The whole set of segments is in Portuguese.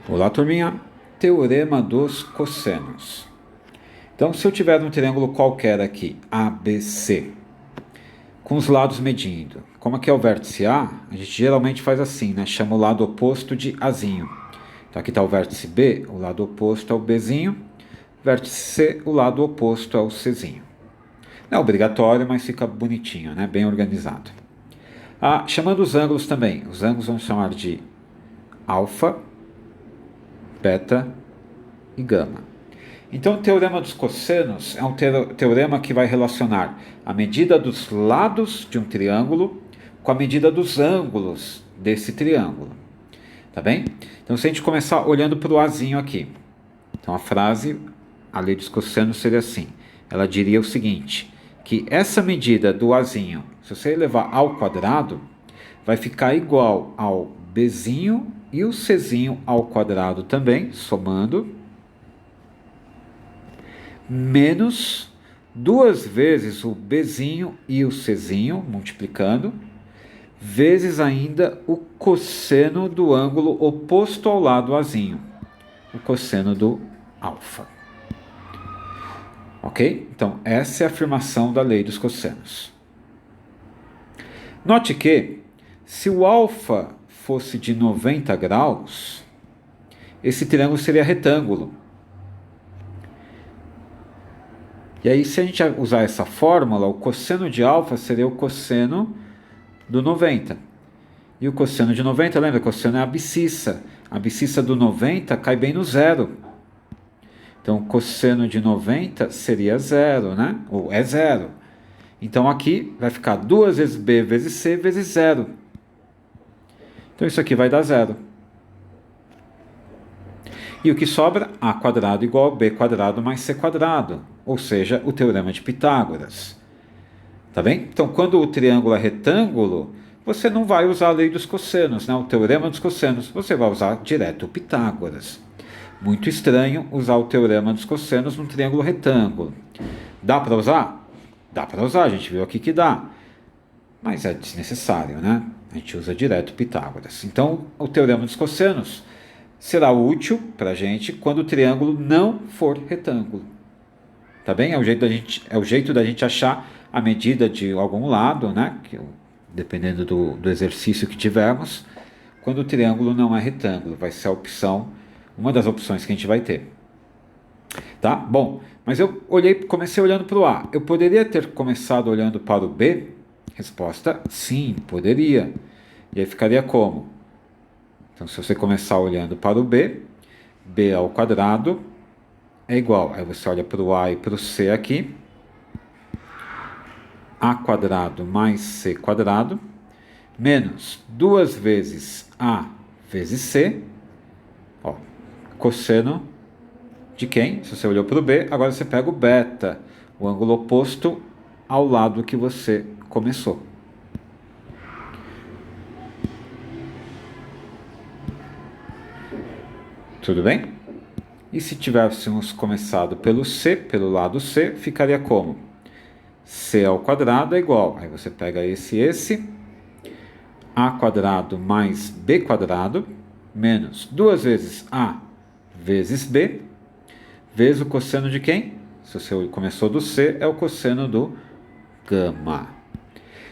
Olá, turminha. Teorema dos cossenos. Então, se eu tiver um triângulo qualquer aqui, ABC, com os lados medindo, como aqui é o vértice A, a gente geralmente faz assim, né? Chama o lado oposto de Azinho. Então, aqui está o vértice B, o lado oposto é o Bzinho. Vértice C, o lado oposto é o Czinho. Não é obrigatório, mas fica bonitinho, né? Bem organizado. Chamando os ângulos também. Os ângulos vamos chamar de alfa, beta e gama. Então, o teorema dos cossenos é um teorema que vai relacionar a medida dos lados de um triângulo com a medida dos ângulos desse triângulo. Tá bem? Então, se a gente começar olhando para o Azinho aqui. Então, a lei dos cossenos seria assim. Ela diria o seguinte, que essa medida do Azinho, se você levar ao quadrado, vai ficar igual ao Bzinho e o Czinho ao quadrado também, somando, menos duas vezes o Bzinho e o Czinho, multiplicando, vezes ainda o cosseno do ângulo oposto ao lado Azinho, o cosseno do alfa. Ok? Então, essa é a afirmação da lei dos cossenos. Note que, se o alfa fosse de 90 graus, esse triângulo seria retângulo. E aí, se a gente usar essa fórmula, o cosseno de alfa seria o cosseno do 90. E o cosseno de 90, lembra? O cosseno é a abscissa. A abscissa do 90 cai bem no zero. Então, o cosseno de 90 seria zero, né? Ou é zero. Então, aqui vai ficar 2 vezes b vezes c vezes zero. Então, isso aqui vai dar zero. E o que sobra? A quadrado igual a b quadrado mais c quadrado. Ou seja, o teorema de Pitágoras. Tá bem? Então, quando o triângulo é retângulo, você não vai usar a lei dos cossenos, né? O teorema dos cossenos. Você vai usar direto o Pitágoras. Muito estranho usar o teorema dos cossenos num triângulo retângulo. Dá para usar? Dá para usar, a gente viu aqui que dá. Mas é desnecessário, né? A gente usa direto Pitágoras. Então, o teorema dos cossenos será útil para a gente quando o triângulo não for retângulo. Tá bem? É o jeito da gente achar a medida de algum lado, né? Dependendo do exercício que tivermos, quando o triângulo não é retângulo. Vai ser a opção, uma das opções que a gente vai ter. Tá? Bom, mas eu comecei olhando para o A. Eu poderia ter começado olhando para o B? Resposta, sim, poderia. E aí ficaria como? Então, se você começar olhando para o B, b ao quadrado é igual. Aí você olha para o A e para o C aqui. A quadrado mais C quadrado, menos 2 vezes A vezes C. Ó, cosseno de quem? Se você olhou para o B, agora você pega o beta, o ângulo oposto ao lado que você começou. Tudo bem? E se tivéssemos começado pelo C, pelo lado C, ficaria como? C ao quadrado é igual. Aí você pega esse, A quadrado mais B quadrado, menos 2 vezes A vezes B, vezes o cosseno de quem? Se você começou do C, é o cosseno do gama.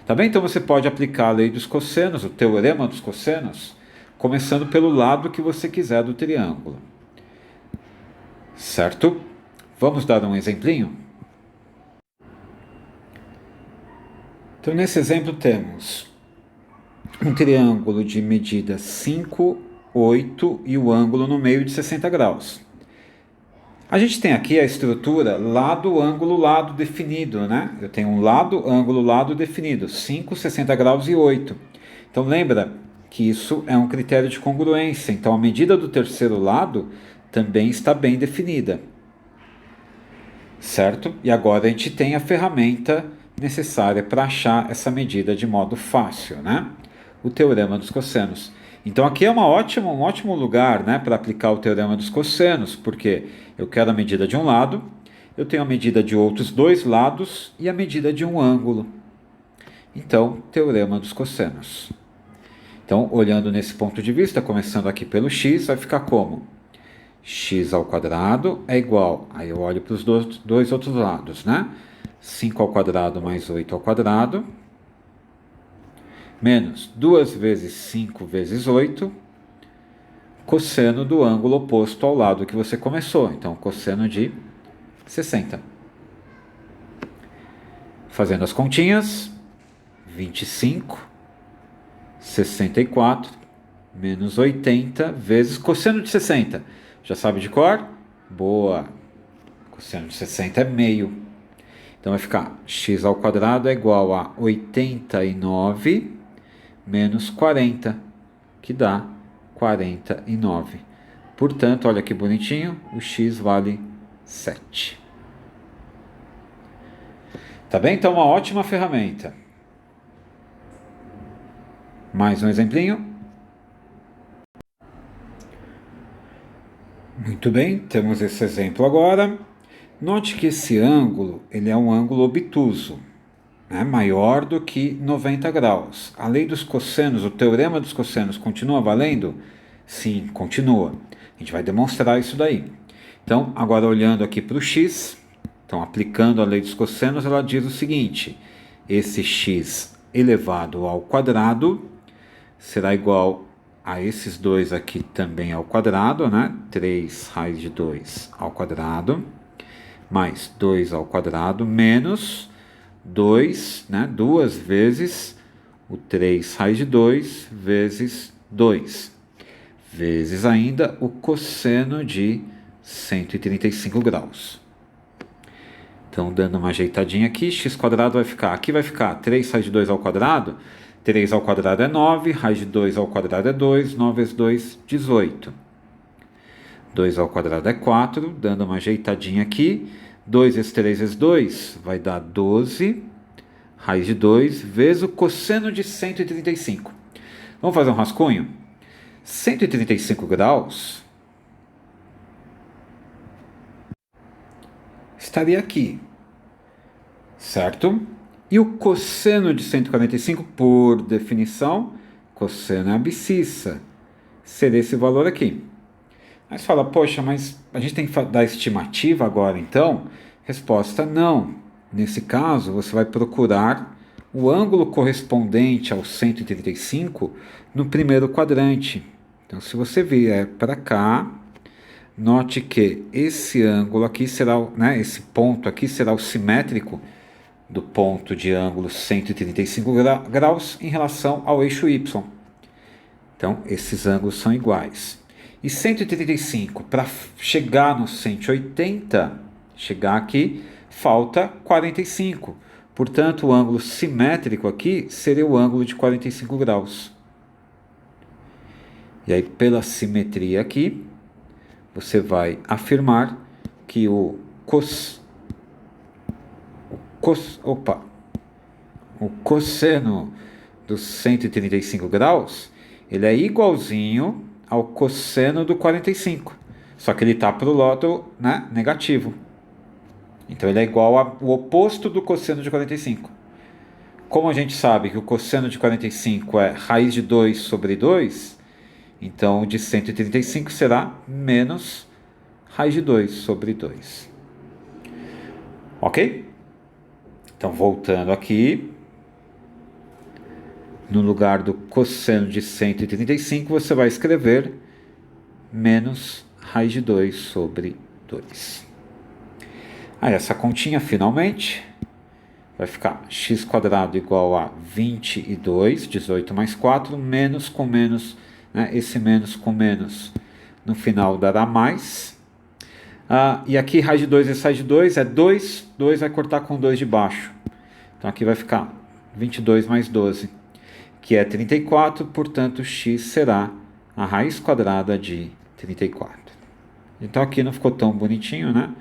Tá bem? Então você pode aplicar a lei dos cossenos, o teorema dos cossenos, começando pelo lado que você quiser do triângulo. Certo? Vamos dar um exemplinho? Então, nesse exemplo, temos um triângulo de medida 5, 8 e o ângulo no meio de 60 graus. A gente tem aqui a estrutura lado, ângulo, lado definido, né? Eu tenho um lado, ângulo, lado definido, 5, 60 graus e 8. Então, lembra que isso é um critério de congruência. Então, a medida do terceiro lado também está bem definida. Certo? E agora a gente tem a ferramenta necessária para achar essa medida de modo fácil, né? O teorema dos cossenos. Então aqui é um ótimo lugar, né, para aplicar o teorema dos cossenos, porque eu quero a medida de um lado, eu tenho a medida de outros dois lados e a medida de um ângulo. Então, teorema dos cossenos. Então, olhando nesse ponto de vista, começando aqui pelo x, vai ficar como? X ao quadrado é igual, aí eu olho para os dois outros lados, né? 5 ao quadrado mais 8 ao quadrado, menos 2 vezes 5 vezes 8, cosseno do ângulo oposto ao lado que você começou. Então, cosseno de 60. Fazendo as continhas, 25, 64, menos 80, vezes cosseno de 60. Já sabe de cor? Boa! Cosseno de 60 é meio. Então vai ficar x ao quadrado é igual a 89 menos 40, que dá 49. Portanto, olha que bonitinho, o x vale 7. Tá bem? Então, uma ótima ferramenta. Mais um exemplinho. Muito bem, temos esse exemplo agora. Note que esse ângulo, ele é um ângulo obtuso, né? Maior do que 90 graus. A lei dos cossenos, o teorema dos cossenos, continua valendo? Sim, continua. A gente vai demonstrar isso daí. Então, agora olhando aqui para o x, então aplicando a lei dos cossenos, ela diz o seguinte: esse x elevado ao quadrado será igual a esses dois aqui também ao quadrado, né? 3 raiz de 2 ao quadrado, mais 2 ao quadrado, menos 2, né? 2 vezes o 3 raiz de 2 vezes 2, vezes ainda o cosseno de 135 graus. Então, dando uma ajeitadinha aqui, x quadrado vai ficar, aqui vai ficar 3 raiz de 2 ao quadrado, 3 ao quadrado é 9, raiz de 2 ao quadrado é 2, 9 vezes 2, 18. 2 ao quadrado é 4, dando uma ajeitadinha aqui, 2 vezes 3 vezes 2 vai dar 12, raiz de 2, vezes o cosseno de 135. Vamos fazer um rascunho? 135 graus estaria aqui, certo? E o cosseno de 145, por definição, cosseno é abscissa, seria esse valor aqui. Aí você fala, poxa, mas a gente tem que dar estimativa agora então? Resposta, não. Nesse caso, você vai procurar o ângulo correspondente ao 135 no primeiro quadrante. Então, se você vier para cá, note que esse ângulo aqui será, né, esse ponto aqui será o simétrico do ponto de ângulo 135 graus em relação ao eixo y. Então, esses ângulos são iguais. E 135, para chegar no 180, chegar aqui, falta 45. Portanto, o ângulo simétrico aqui seria o ângulo de 45 graus. E aí, pela simetria aqui, você vai afirmar que o cosseno dos 135 graus, ele é igualzinho ao cosseno do 45, só que ele está para o lado, né, negativo. Então ele é igual ao oposto do cosseno de 45. Como a gente sabe que o cosseno de 45 é raiz de 2 sobre 2, então o de 135 será menos raiz de 2 sobre 2. Ok? Então, voltando aqui, no lugar do cosseno de 135, você vai escrever menos raiz de 2 sobre 2. Aí, essa continha, finalmente, vai ficar x quadrado igual a 22, 18 mais 4, menos com menos, né? Esse menos com menos, no final dará mais. E aqui raiz de 2 vezes raiz de 2 é 2, 2 vai cortar com 2 de baixo. Então aqui vai ficar 22 mais 12, que é 34, portanto x será a raiz quadrada de 34. Então aqui não ficou tão bonitinho, né?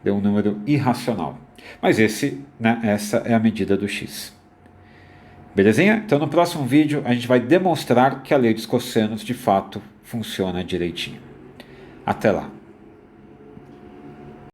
Deu um número irracional. Mas essa é a medida do x. Belezinha? Então no próximo vídeo a gente vai demonstrar que a lei dos cossenos de fato funciona direitinho. Até lá!